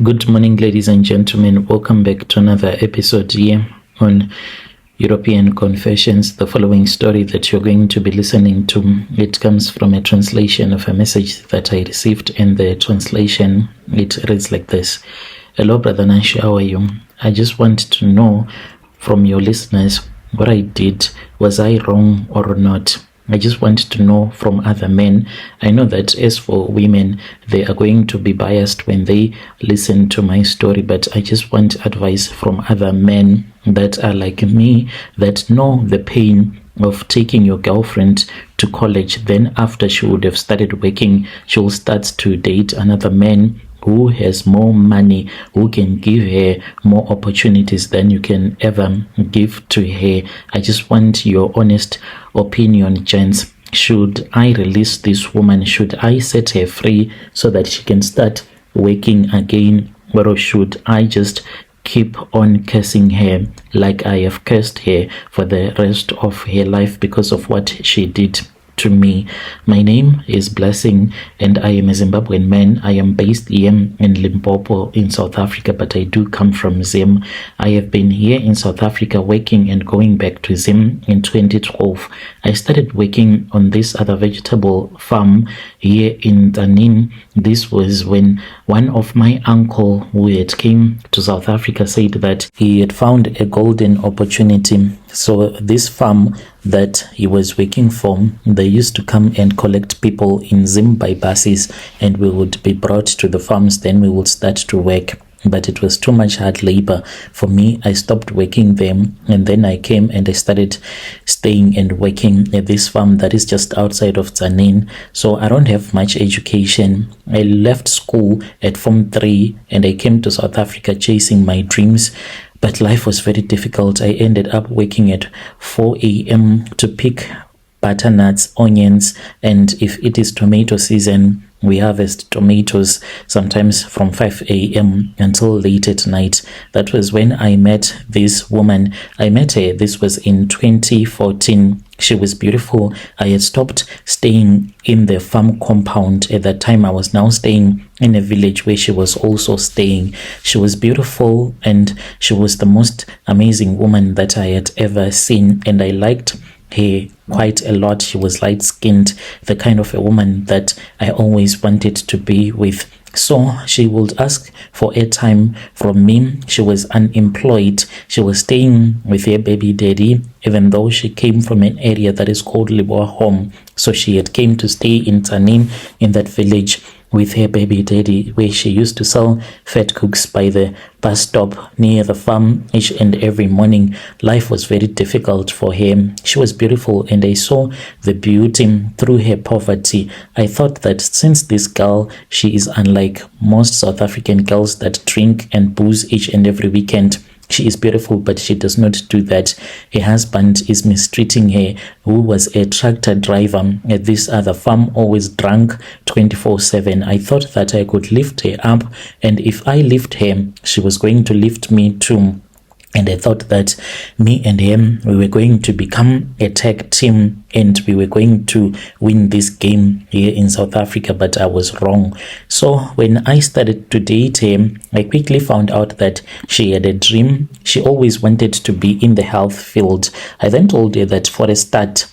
Good morning, ladies and gentlemen. Welcome back to another episode here on European Confessions. The following story that you're going to be listening to, it comes from a translation of a message that I received, and the translation, it reads like this. Hello, Brother Nash, how are you? I just want to know from your listeners what I did. Was I wrong or not? I just want to know from other men. I know that as for women, they are going to be biased when they listen to my story, but I just want advice from other men that are like me, that know the pain of taking your girlfriend to college. Then after she would have started working, she will start to date another man who has more money, who can give her more opportunities than you can ever give to her. I just want your honest opinion, gents. Should I release this woman? Should I set her free so that she can start working again? Or should I just keep on cursing her like I have cursed her for the rest of her life because of what she did to me? My name is Blessing and I am a Zimbabwean man. I am based here in Limpopo in South Africa, but I do come from Zim. I have been here in South Africa working and going back to Zim in 2012. I started working on this other vegetable farm here in Tanin. This was when one of my uncle who had came to South Africa said that he had found a golden opportunity. So this farm that he was working for, they used to come and collect people in Zim by buses, and we would be brought to the farms. Then we would start to work. But it was too much hard labor for me. I stopped working there, and then I came and I started staying and working at this farm that is just outside of Tanin. So I don't have much education. I left school at Form 3 and I came to South Africa chasing my dreams. But life was very difficult. I ended up waking at 4 a.m. to pick butternuts, onions, and if it is tomato season, we harvest tomatoes sometimes from 5 a.m. until late at night. That was when I met this woman. I met her. This was in 2014. She was beautiful. I had stopped staying in the farm compound. At that time, I was now staying in a village where she was also staying. She was beautiful and she was the most amazing woman that I had ever seen, and I liked her quite a lot. She was light-skinned, the kind of a woman that I always wanted to be with. So she would ask for airtime from me. She was unemployed. She was staying with her baby daddy, even though she came from an area that is called Liboa Home. So she had came to stay in Tanin, in that village, with her baby daddy, where she used to sell fat cooks by the bus stop near the farm each and every morning. Life was very difficult for her. She was beautiful and I saw the beauty through her poverty. I thought that since this girl, she is unlike most South African girls that drink and booze each and every weekend. She is beautiful, but she does not do that. Her husband is mistreating her, who was a tractor driver at this other farm, always drunk 24/7. I thought that I could lift her up, and if I lift her, she was going to lift me too. And I thought that me and him, we were going to become a tag team and we were going to win this game here in South Africa, but I was wrong. So when I started to date him, I quickly found out that she had a dream. She always wanted to be in the health field. I then told her that for a start,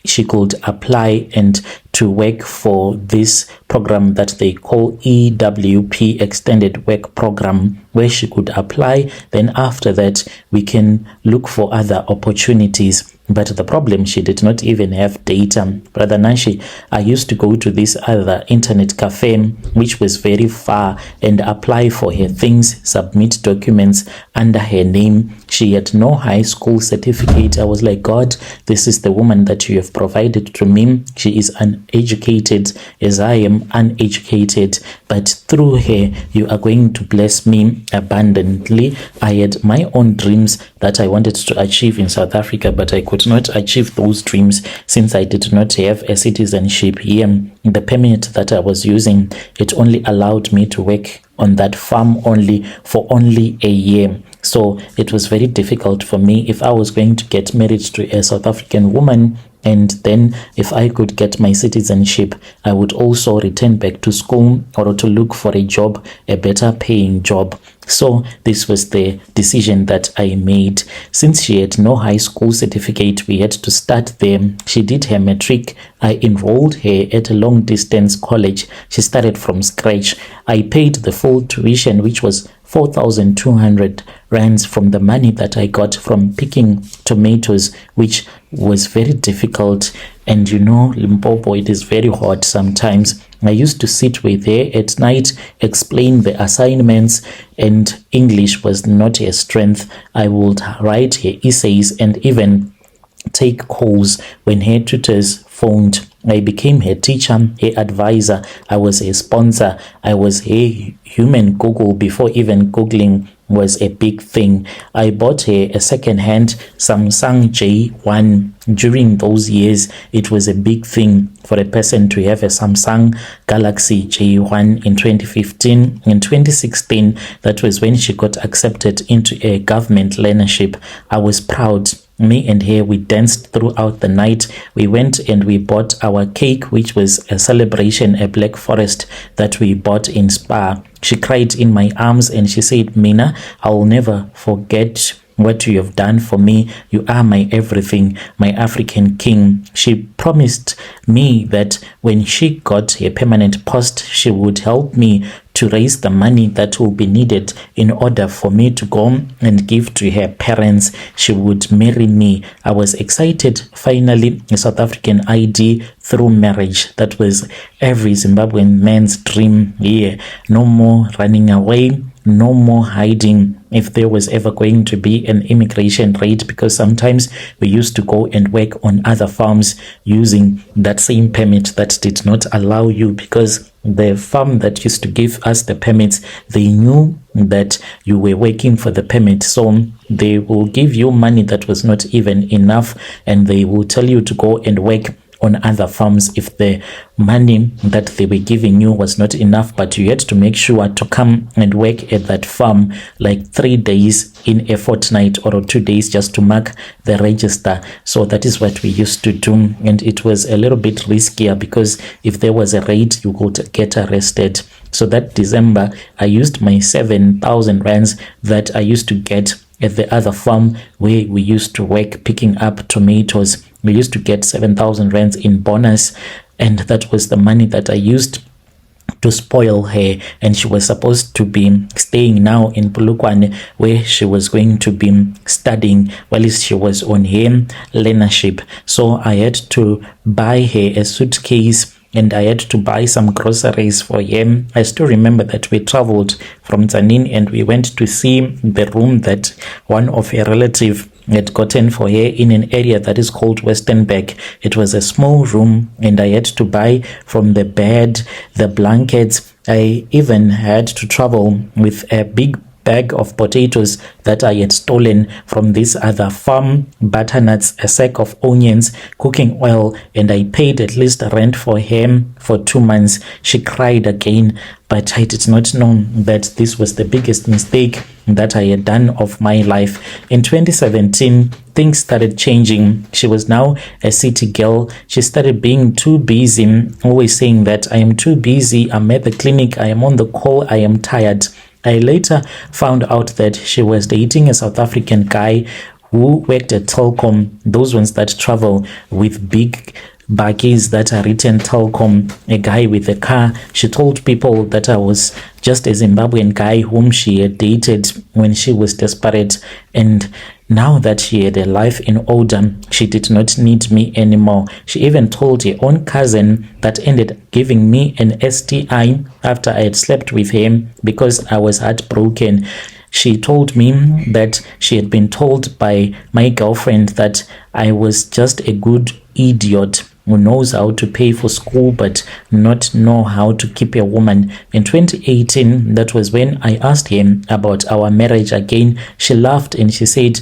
she could apply and to work for this program that they call EWP, Extended Work Program, where she could apply. Then after that, we can look for other opportunities. But the problem, she did not even have data. Brother Nashi, I used to go to this other internet cafe, which was very far, and apply for her things, submit documents under her name. She had no high school certificate. I was like, God, this is the woman that you have provided to me. She is uneducated as I am uneducated, but through her, you are going to bless me abundantly. I had my own dreams that I wanted to achieve in South Africa, but I could not achieve those dreams since I did not have a citizenship here. The permit that I was using, it only allowed me to work on that farm only for only a year. So it was very difficult for me. If I was going to get married to a South African woman, and then if I could get my citizenship, I would also return back to school or to look for a job, a better paying job. So this was the decision that I made. Since she had no high school certificate, we had to start there. She did her matric. I enrolled her at a long distance college. She started from scratch. I paid the full tuition, which was 4,200 rands from the money that I got from picking tomatoes, which was very difficult. And you know, Limpopo, it is very hot sometimes. I used to sit with her at night, explain the assignments, and English was not her strength. I would write her essays and even take calls when her tutors phoned. I became her teacher, her advisor. I was her sponsor. I was her human Google before even Googling was a big thing. I bought her a second-hand Samsung J1. During those years, it was a big thing for a person to have a Samsung Galaxy J1 in 2015. In 2016, that was when she got accepted into a government learnership. I was proud. Me and her, we danced throughout the night. We went and we bought our cake, which was a celebration, a Black Forest that we bought in Spa. She cried in my arms and she said, Mina, I will never forget what you have done for me. You are my everything, my African king. She promised me that when she got a permanent post, she would help me to raise the money that will be needed in order for me to go and give to her parents. She would marry me. I was excited. Finally, a South African ID through marriage. That was every Zimbabwean man's dream here. No more running away. No more hiding if there was ever going to be an immigration raid, because sometimes we used to go and work on other farms using that same permit that did not allow you, because the farm that used to give us the permits, they knew that you were working for the permit, so they will give you money that was not even enough, and they will tell you to go and work on other farms if the money that they were giving you was not enough. But you had to make sure to come and work at that farm like 3 days in a fortnight or 2 days just to mark the register. So that is what we used to do, and it was a little bit riskier because if there was a raid, you could get arrested. So that December, I used my 7,000 rands that I used to get at the other farm where we used to work picking up tomatoes. We used to get 7,000 rands in bonus, and that was the money that I used to spoil her. And she was supposed to be staying now in Polokwane, where she was going to be studying while she was on her learnership. So I had to buy her a suitcase, and I had to buy some groceries for him. I still remember that we traveled from Tanin and we went to see the room that one of her relatives had gotten for her in an area that is called Westernburg. It was a small room, and I had to buy from the bed, the blankets. I even had to travel with a big bag of potatoes that I had stolen from this other farm, butternuts, a sack of onions, cooking oil, and I paid at least rent for him for 2 months. She cried again, but I did not know that this was the biggest mistake that I had done of my life. In 2017, things started changing. She was now a city girl. She started being too busy, always saying that I am too busy, I'm at the clinic, I am on the call, I am tired. I later found out that she was dating a South African guy who worked at Telkom, those ones that travel with big baggies that are written Telkom, a guy with a car. She told people that I was just a Zimbabwean guy whom she had dated when she was desperate, and now that she had a life in order, she did not need me anymore. She even told her own cousin that ended giving me an STI after I had slept with him because I was heartbroken. She told me that she had been told by my girlfriend that I was just a good idiot who knows how to pay for school but not know how to keep a woman. In 2018, that was when I asked him about our marriage again. She laughed and she said,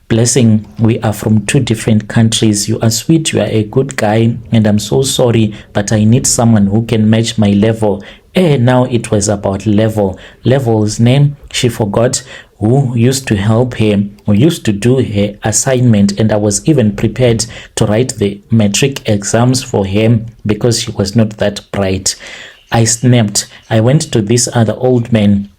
"Blessing, we are from 2 different countries. You are sweet, you are a good guy, and I'm so sorry, but I need someone who can match my level." Now it was about level's name. She forgot who used to help her, who used to do her assignment, and I was even prepared to write the matric exams for her because she was not that bright. I snapped. I went to this other old man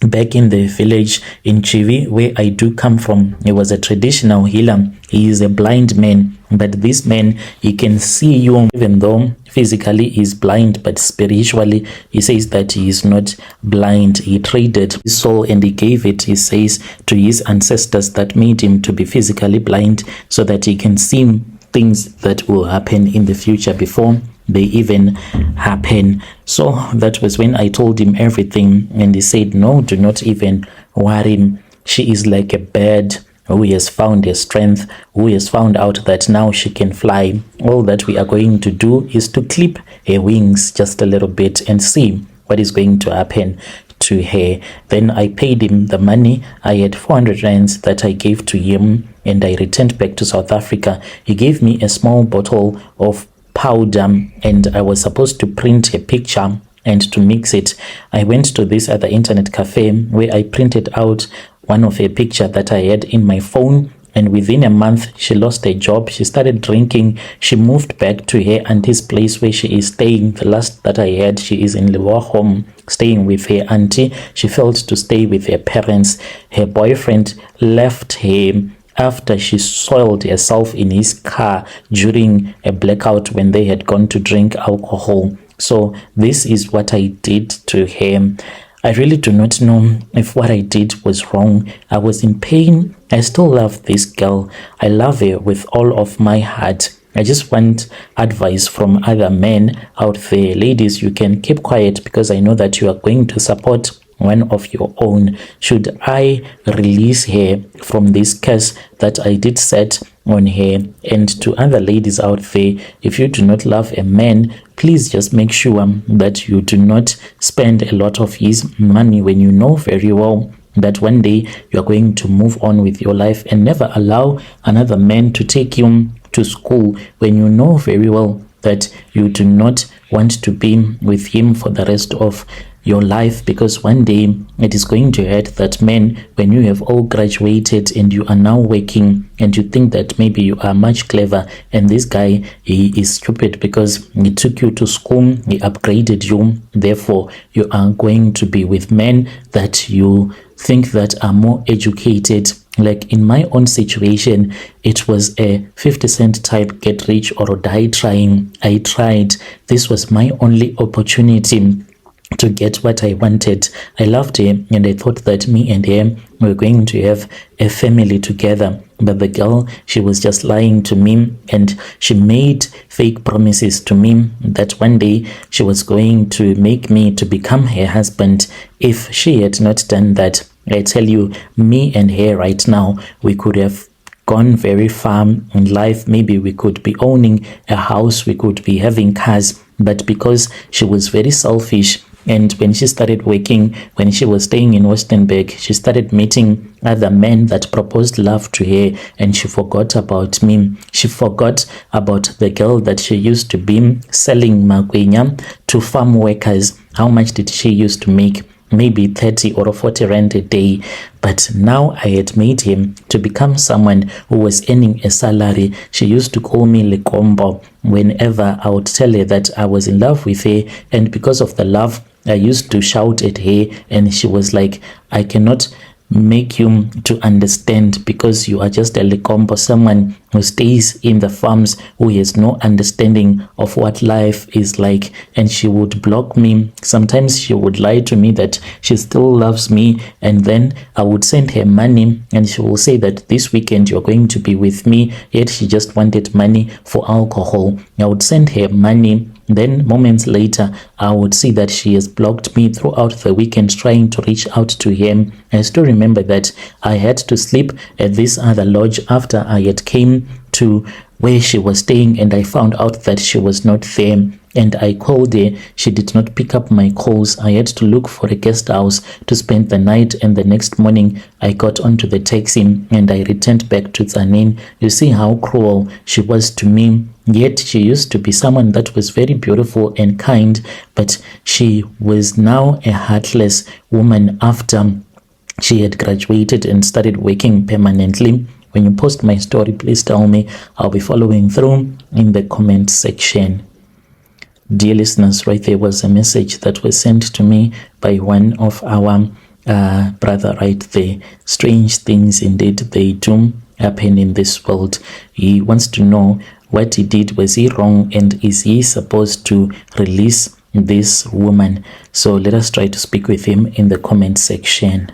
back in the village in Chivi, where I do come from. He was a traditional healer. He is a blind man, but this man, he can see you even though physically he's blind, but spiritually he says that he is not blind. He traded his soul and he gave it, he says, to his ancestors that made him to be physically blind so that he can see things that will happen in the future before they even happen. So that was when I told him everything, and he said, no, do not even worry. She is like a bird who has found her strength, who has found out that now she can fly. All that we are going to do is to clip her wings just a little bit and see what is going to happen to her. Then I paid him the money. I had 400 rands that I gave to him, and I returned back to South Africa. He gave me a small bottle of powder, and I was supposed to print a picture and to mix it. I went to this other internet cafe where I printed out one of a picture that I had in my phone, and within a month she lost a job. She started drinking. She moved back to her auntie's place where she is staying. The last that I had, she is in Lewa home staying with her auntie. She failed to stay with her parents. Her boyfriend left her after she soiled herself in his car during a blackout when they had gone to drink alcohol. So this is what I did to her. I really do not know if what I did was wrong. I was in pain. I still love this girl. I love her with all of my heart. I just want advice from other men out there. Ladies, you can keep quiet because I know that you are going to support one of your own. Should I release her from this curse that I did set on her? And to other ladies out there, if you do not love a man, please just make sure that you do not spend a lot of his money when you know very well that one day you are going to move on with your life, and never allow another man to take you to school when you know very well that you do not want to be with him for the rest of your life, because one day it is going to hurt that man when you have all graduated and you are now working and you think that maybe you are much clever, and this guy, he is stupid because he took you to school, he upgraded you, therefore you are going to be with men that you think that are more educated. Like in my own situation, it was a 50 cent type get rich or die trying. I tried. This was my only opportunity to get what I wanted. I loved him and I thought that me and him were going to have a family together. But the girl, she was just lying to me, and she made fake promises to me that one day she was going to make me to become her husband. If she had not done that, I tell you, me and her right now, we could have gone very far in life. Maybe we could be owning a house, we could be having cars, but because she was very selfish, and when she started working, when she was staying in Westernburg, she started meeting other men that proposed love to her, and she forgot about me. She forgot about the girl that she used to be selling magwenya to farm workers. How much did she used to make? Maybe 30 or 40 rand a day. But now I had made him to become someone who was earning a salary. She used to call me Lekombo whenever I would tell her that I was in love with her, and because of the love, I used to shout at her, and she was like, I cannot make you to understand because you are just a Lekombo, someone who stays in the farms, who has no understanding of what life is like. And she would block me. Sometimes she would lie to me that she still loves me, and then I would send her money and she will say that this weekend you're going to be with me, yet she just wanted money for alcohol. I would send her money. Then moments later, I would see that she has blocked me throughout the weekend trying to reach out to him. I still remember that I had to sleep at this other lodge after I had came to where she was staying, and I found out that she was not there. And I called her. She did not pick up my calls. I had to look for a guest house to spend the night, and the next morning I got onto the taxi and I returned back to Zanin. You see how cruel she was to me. Yet she used to be someone that was very beautiful and kind, but she was now a heartless woman after she had graduated and started working permanently. When you post my story, please tell me. I'll be following through in the comment section. Dear listeners, right there was a message that was sent to me by one of our brother right there. Strange things indeed they do happen in this world. He wants to know what he did. Was he wrong, and is he supposed to release this woman? So let us try to speak with him in the comment section.